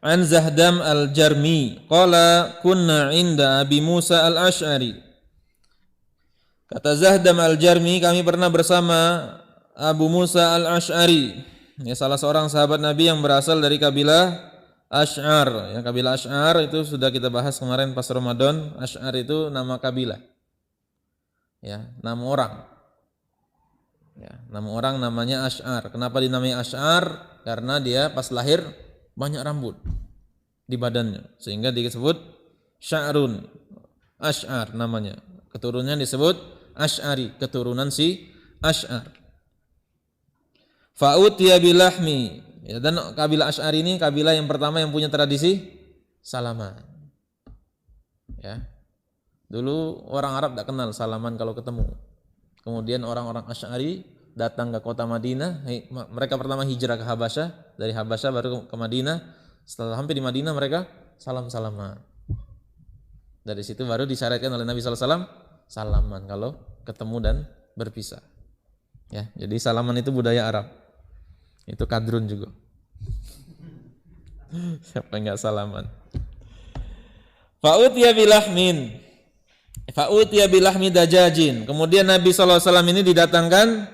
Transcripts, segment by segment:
an Zahdam al-Jarmi qala kunna 'inda Abi Musa al-Asy'ari. Kata Zahdam al-Jarmi, kami pernah bersama Abu Musa al-Asy'ari, ya, salah seorang sahabat Nabi yang berasal dari kabilah Asy'ar. Ya, kabilah Asy'ar itu sudah kita bahas kemarin pas Ramadan. Asy'ar itu nama kabilah. Ya, nama orang. Ya, nama orang namanya Asy'ar. Kenapa dinamai Asy'ar? Karena dia pas lahir banyak rambut di badannya, sehingga disebut Sya'run. Asy'ar namanya. Keturunannya disebut Asy'ari, keturunan si Asy'ar. Fa'utiya bilahmi. Ya, dan kabilah Asy'ari ini kabilah yang pertama yang punya tradisi salaman. Ya. Dulu orang Arab tidak kenal salaman kalau ketemu. Kemudian orang-orang Asy'ari datang ke kota Madinah. Mereka pertama hijrah ke Habasyah, dari Habasyah baru ke Madinah. Setelah sampai di Madinah mereka salam-salaman. Dari situ baru disyariatkan oleh Nabi SAW salaman kalau ketemu dan berpisah. Ya, jadi salaman itu budaya Arab. Itu kadrun juga. Siapa yang enggak salaman? Fa'utiya bilahmin. Fa'utiya bilahmi dajajin. Kemudian Nabi SAW ini didatangkan,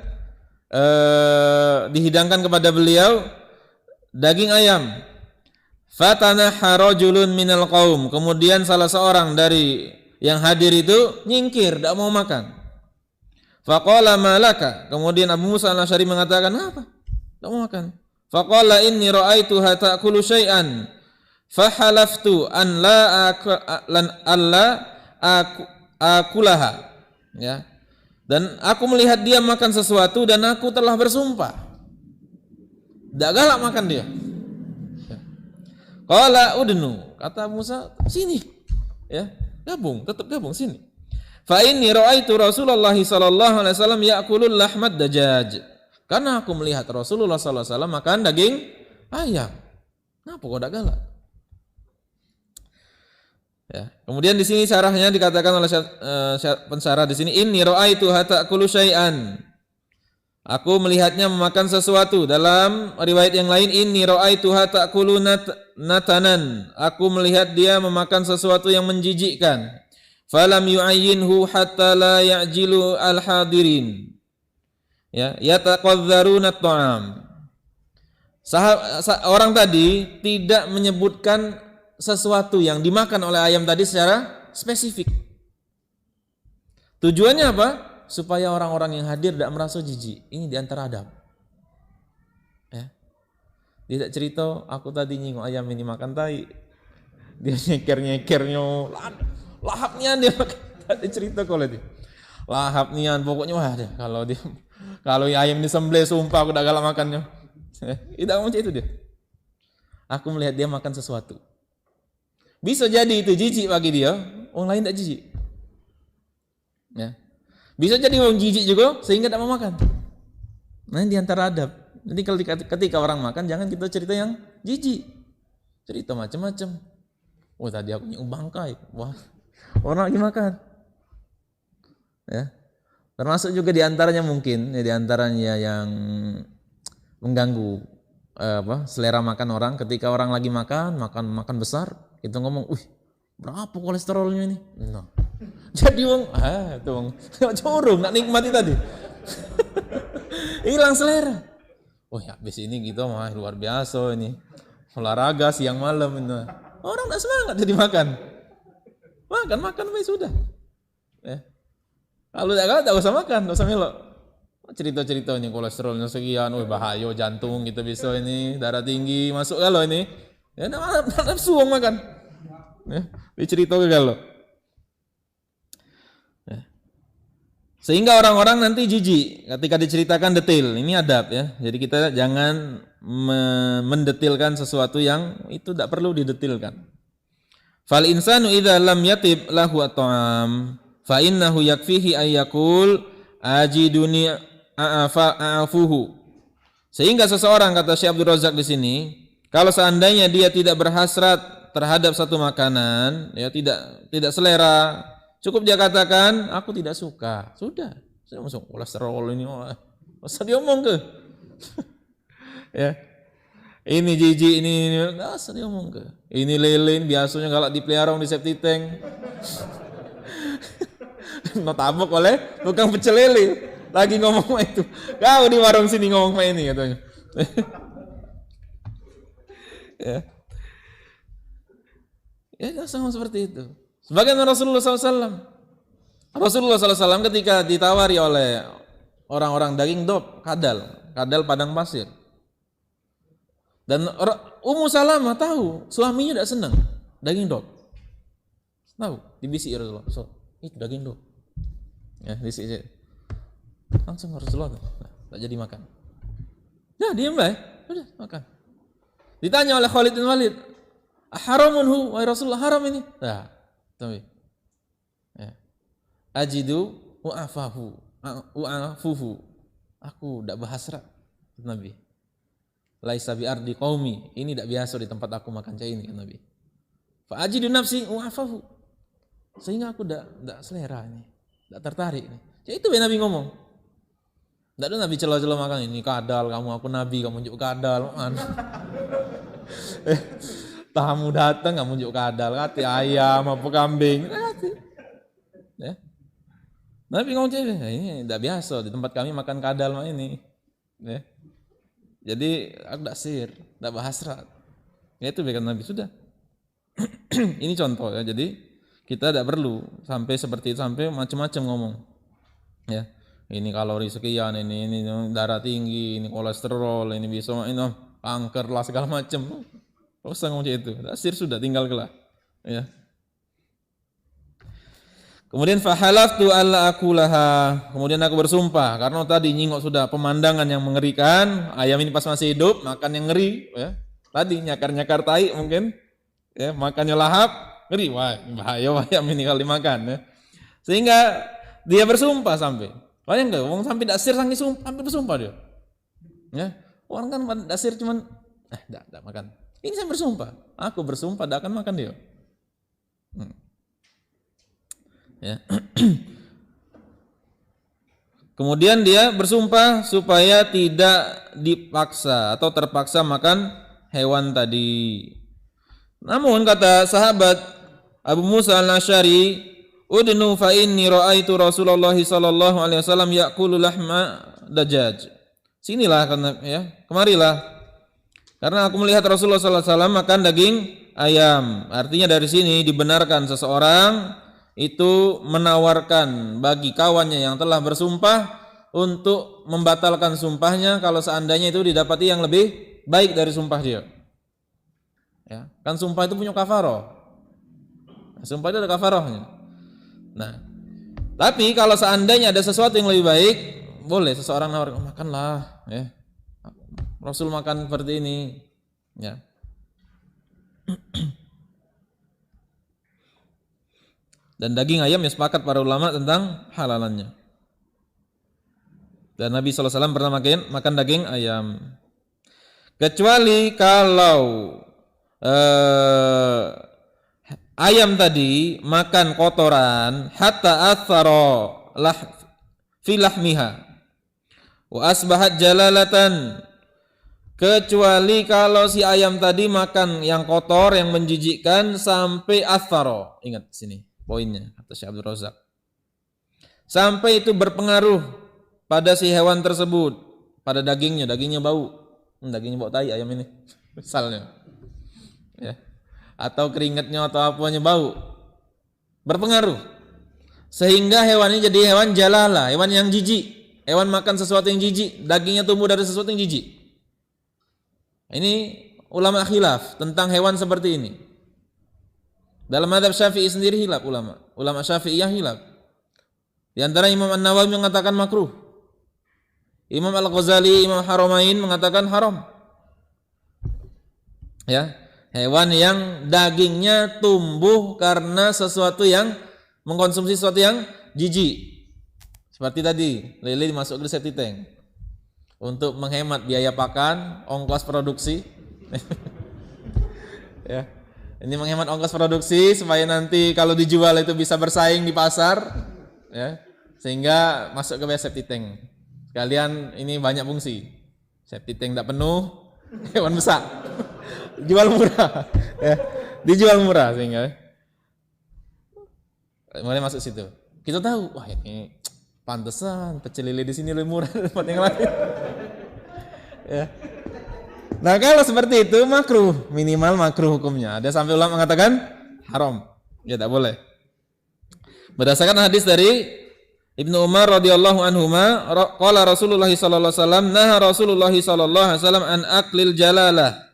dihidangkan kepada beliau daging ayam. Fatanaha rajulun minal qaum. Kemudian salah seorang dari yang hadir itu nyingkir, tidak mau makan. Faqala malaka. Kemudian Abu Musa al-Asy'ari mengatakan, apa? Tidak mau makan. Faqala inni ra'aituha ta'kulu syai'an fahalaftu an la akulaha. Ya. Dan aku melihat dia makan sesuatu dan aku telah bersumpah. Tidak galak makan dia. Qala udnu. Kata Musa, sini. Ya, gabung, tetap gabung sini. Fa inni ra'aitu Rasulullah sallallahu alaihi wasallam ya'kulul lahmad dajaj. Karena aku melihat Rasulullah sallallahu alaihi wasallam makan daging ayam. Kenapa kok tidak galak? Ya. Kemudian di sini syarahnya dikatakan oleh pensyarah di sini, inni ra'aitu ta'kulu syai'an. Aku melihatnya memakan sesuatu. Dalam riwayat yang lain, inni ra'aitu ta'kulu natanan. Aku melihat dia memakan sesuatu yang menjijikkan. Falam yu'ayyinhu hatta la ya'jilu al-hadirin. Ya, yataqadzaruna at-ta'am. Orang tadi tidak menyebutkan sesuatu yang dimakan oleh ayam tadi secara spesifik. Tujuannya apa? Supaya orang-orang yang hadir tidak merasa jijik. Ini diantara adab. Ya. Dia tidak cerita, aku tadi nyinggung ayam ini makan tai. Dia nyeker-nyekernya, lahap nian dia makan. Tadi cerita kalau dia. Lahap nian, pokoknya wah deh. Kalau ayam disembelih, sumpah aku tidak galak makannya. Tidak macam itu dia. Aku melihat dia makan sesuatu. Bisa jadi itu jijik bagi dia, orang lain tidak jijik. Ya. Bisa jadi orang jijik juga sehingga tidak mau makan. Nah, ini diantara adab. Jadi kalau ketika orang makan, jangan kita cerita yang jijik. Cerita macam-macam. Oh tadi aku nyium bangkai. Wah, orang lagi makan. Ya. Termasuk juga diantaranya mungkin, ya, diantaranya yang mengganggu selera makan orang. Ketika orang lagi makan besar. Itu ngomong, berapa kolesterolnya ini? Nah. Jadi wong curung, nak nikmati tadi. Hilang selera. Oh ya, habis ini gitu mah luar biasa ini. Olahraga siang malam ini. Orang enggak semangat jadi makan. Makan sudah. Kalau enggak usah makan, enggak usah melok. Cerita-ceritanya kolesterolnya sekian, bahaya jantung kita bisa ini, darah tinggi masuk kalau ini. Ya nafsu makan. Ya, dicerita ke kalau. Ya. Sehingga orang-orang nanti jijik ketika diceritakan detail. Ini adab ya. Jadi kita jangan mendetilkan sesuatu yang itu tidak perlu didetilkan. Fal insanu idza lam yatib lahu at-ta'am fa innahu yakfihi ay yaqul ajiduni a'afuhu. Sehingga seseorang, kata Syekh Abdul Razak di sini, kalau seandainya dia tidak berhasrat terhadap satu makanan, ya tidak selera, cukup dia katakan aku tidak suka. Sudah masuk kolesterol ini. Usah diomong ke. Ya. Ini jijik, ini nggak usah diomong ke. Ini lele, ini biasanya galak dipelihara di septic tank. Notabok oleh tukang pecel lele. Lagi ngomong itu. Kau di warung sini ngomong ini katanya. Ya. Ya sama seperti itu. Sebagian Rasulullah SAW. Rasulullah SAW ketika ditawari oleh orang-orang daging dop, kadal padang pasir. Dan Ummu Salamah tahu suaminya tidak senang daging dop. Tahu, dibisik Rasulullah. So, itu daging dop. Ya, bisik. Langsung Rasulullah tak jadi makan. Ya, diam baik. Udah makan. Ditanya oleh Khalid bin Walid, "Haramunhu wa Rasulullah, haram ini?" Nah, tahu. Ya. Ajidu wa'afuhu. Aku tidak berhasrat, Nabi. Laisa bi ardi qaumi, ini tidak biasa di tempat aku makan cai ini, Nabi. Fa ajidu nafsi wa'afuhu. Sehingga aku tidak selera ini, tidak tertarik ini. Ya itu Nabi ngomong. Tidak ada Nabi celah-celah makan ini kadal, kamu aku Nabi, kamu unjuk kadal. Tamu datang kamu unjuk kadal, kati ayam apa kambing. Ya. Nabi ngomong ini tidak biasa di tempat kami makan kadal ini. Ya. Jadi aku tidak sir, tidak berhasrat. Ya itu berikan Nabi sudah. Ini contoh ya. Jadi kita tidak perlu sampai seperti itu, sampai macam-macam ngomong. Ya. Ini kalori sekian, ini darah tinggi, ini kolesterol, ini bisa ini kanker lah segala macam. Tidak usah ngomong itu. Tidak sir sudah tinggal kelah. Ya. Kemudian fahalaftu alla akulaha. Kemudian aku bersumpah karena tadi nyingok sudah pemandangan yang mengerikan. Ayam ini pas masih hidup makan yang ngeri, ya. Tadi nyakar-nyakar tai mungkin, ya, makannya lahap, ngeri. Wah, bahaya ayam ini kalau dimakan, ya. Sehingga dia bersumpah sampai. Bayang enggak? Wong sampai dasir sangi hampir bersumpah dia. Ya. Orang kan dasir cuman enggak makan. Ini saya bersumpah. Aku bersumpah enggak akan makan dia. Ya. Kemudian dia bersumpah supaya tidak dipaksa atau terpaksa makan hewan tadi. Namun kata sahabat Abu Musa al-Asy'ari, "Udnu fa inni ra'aitu Rasulullah sallallahu alaihi wasallam ya'kulu lahma dajjaj." Sinilah ya, kemarilah. Karena aku melihat Rasulullah sallallahu alaihi wasallam makan daging ayam. Artinya dari sini dibenarkan seseorang itu menawarkan bagi kawannya yang telah bersumpah untuk membatalkan sumpahnya kalau seandainya itu didapati yang lebih baik dari sumpah dia. Ya, kan sumpah itu punya kafaroh. Sumpah itu ada kafarohnya. Nah, tapi kalau seandainya ada sesuatu yang lebih baik, boleh seseorang nawarkan, makanlah, ya. Rasul makan seperti ini, ya. Dan daging ayam ya sepakat para ulama tentang halalannya. Dan Nabi SAW pernah makan daging ayam. Kecuali kalau ayam tadi makan kotoran hatta athara fi lahmiha wa asbahat jalalatan. Kecuali kalau si ayam tadi makan yang kotor, yang menjijikkan sampai athara. Ingat sini poinnya kata Syekh Abdul Razak. Sampai itu berpengaruh pada si hewan tersebut, pada dagingnya bau. Dagingnya bau tai ayam ini misalnya. Ya. Atau keringatnya atau apanya bau. Berpengaruh. Sehingga hewan ini jadi hewan jalala, hewan yang jijik. Hewan makan sesuatu yang jijik, dagingnya tumbuh dari sesuatu yang jijik. Ini ulama khilaf tentang hewan seperti ini. Dalam mazhab Syafi'i sendiri hilaf ulama Syafi'iyah hilaf. Di antara Imam An-Nawawi mengatakan makruh. Imam Al-Ghazali, Imam Haramain mengatakan haram. Ya, hewan yang dagingnya tumbuh karena sesuatu yang mengkonsumsi sesuatu yang jijik. Seperti tadi, lele dimasuk ke septic tank. Untuk menghemat biaya pakan, ongkos produksi. Ya. Ini menghemat ongkos produksi supaya nanti kalau dijual itu bisa bersaing di pasar, ya, sehingga masuk ke septic tank. Sekalian ini banyak fungsi. Septic tank tidak penuh, Hewan besar. Jual murah. Ya. Dijual murah sehingga mulai masuk situ. Kita tahu, wah ini pantesan pecel lele di sini lebih murah daripada tempat yang lain. Ya. Nah kalau seperti itu makruh, minimal makruh hukumnya. Ada sampai ulama mengatakan haram, ya tak boleh. Berdasarkan hadis dari Ibnu Umar radhiyallahu anhuma, qala Rasulullah sallallahu alaihi wasallam, naha Rasulullah sallallahu alaihi wasallam an aklil jalalah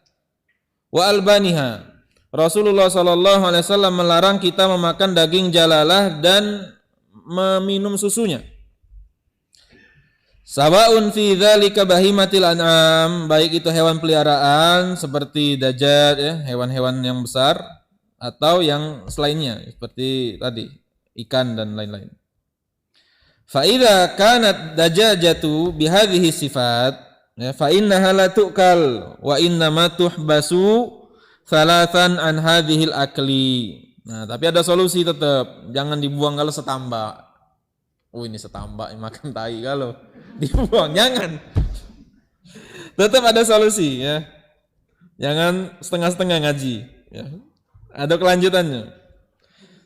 wa albaniha. Rasulullah sallallahu alaihi wasallam melarang kita memakan daging jalalah dan meminum susunya. Sawaun fi dzalika bahimatil an'am, baik itu hewan peliharaan seperti dajjal ya, hewan-hewan yang besar atau yang selainnya seperti tadi ikan dan lain-lain. Fa idza kanat dajajatu bihadhihi sifat ya, fa innaha la tu'kal wa innama tuhbasu thalathan an hadhil akli. Nah, tapi ada solusi tetap, jangan dibuang kalau setambak. Oh ini setambak makan tai kalau dibuang, jangan. Tetap ada solusi ya. Jangan setengah-setengah ngaji ya. Ada kelanjutannya.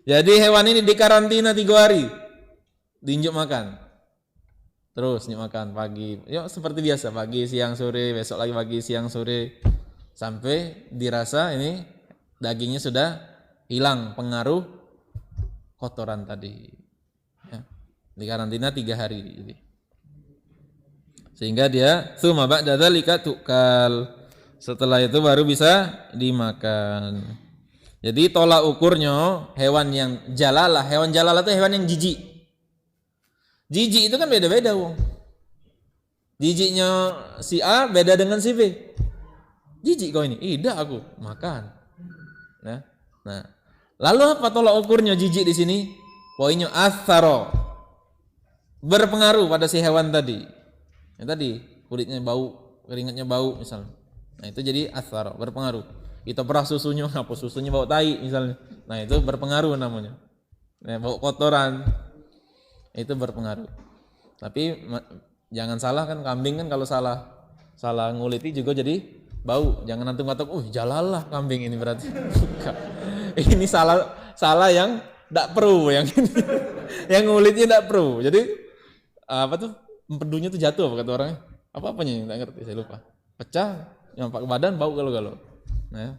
Jadi hewan ini dikarantina 3 hari. Diinjuk makan. Terus injuk makan pagi. Ya seperti biasa, pagi, siang, sore, besok lagi pagi, siang, sore. Sampai dirasa ini dagingnya sudah hilang pengaruh kotoran tadi. Di karantina 3 hari. Sehingga dia tsumma ba'da dzalika tukal. Setelah itu baru bisa dimakan. Jadi tolak ukurnya hewan yang jalalah. Hewan jalalah itu hewan yang jijik. Jijik itu kan beda-beda, wong. Jijiknya si A beda dengan si B. Jijik kau ini, tidak aku makan. Nah, lalu apa tolak ukurnya jijik di sini? Poinnya atharo, berpengaruh pada si hewan tadi. Yang tadi kulitnya bau, keringatnya bau misalnya. Nah itu jadi atharo, berpengaruh. Kita perah susunya, apa susunya bau tai misalnya. Nah itu berpengaruh namanya. Nah, bau kotoran itu berpengaruh. Tapi jangan salah kan, kambing kan kalau salah nguliti juga jadi bau. Jangan antum kata, jalalah kambing ini berarti. Ini salah yang tidak perlu, yang ini, yang ngulitnya tidak perlu. Jadi apa tuh empedunya tuh jatuh apa kata orangnya? Apa-apanya yang tidak ngerti, saya lupa. Pecah, nyampak ke badan bau galau-galau. Nah,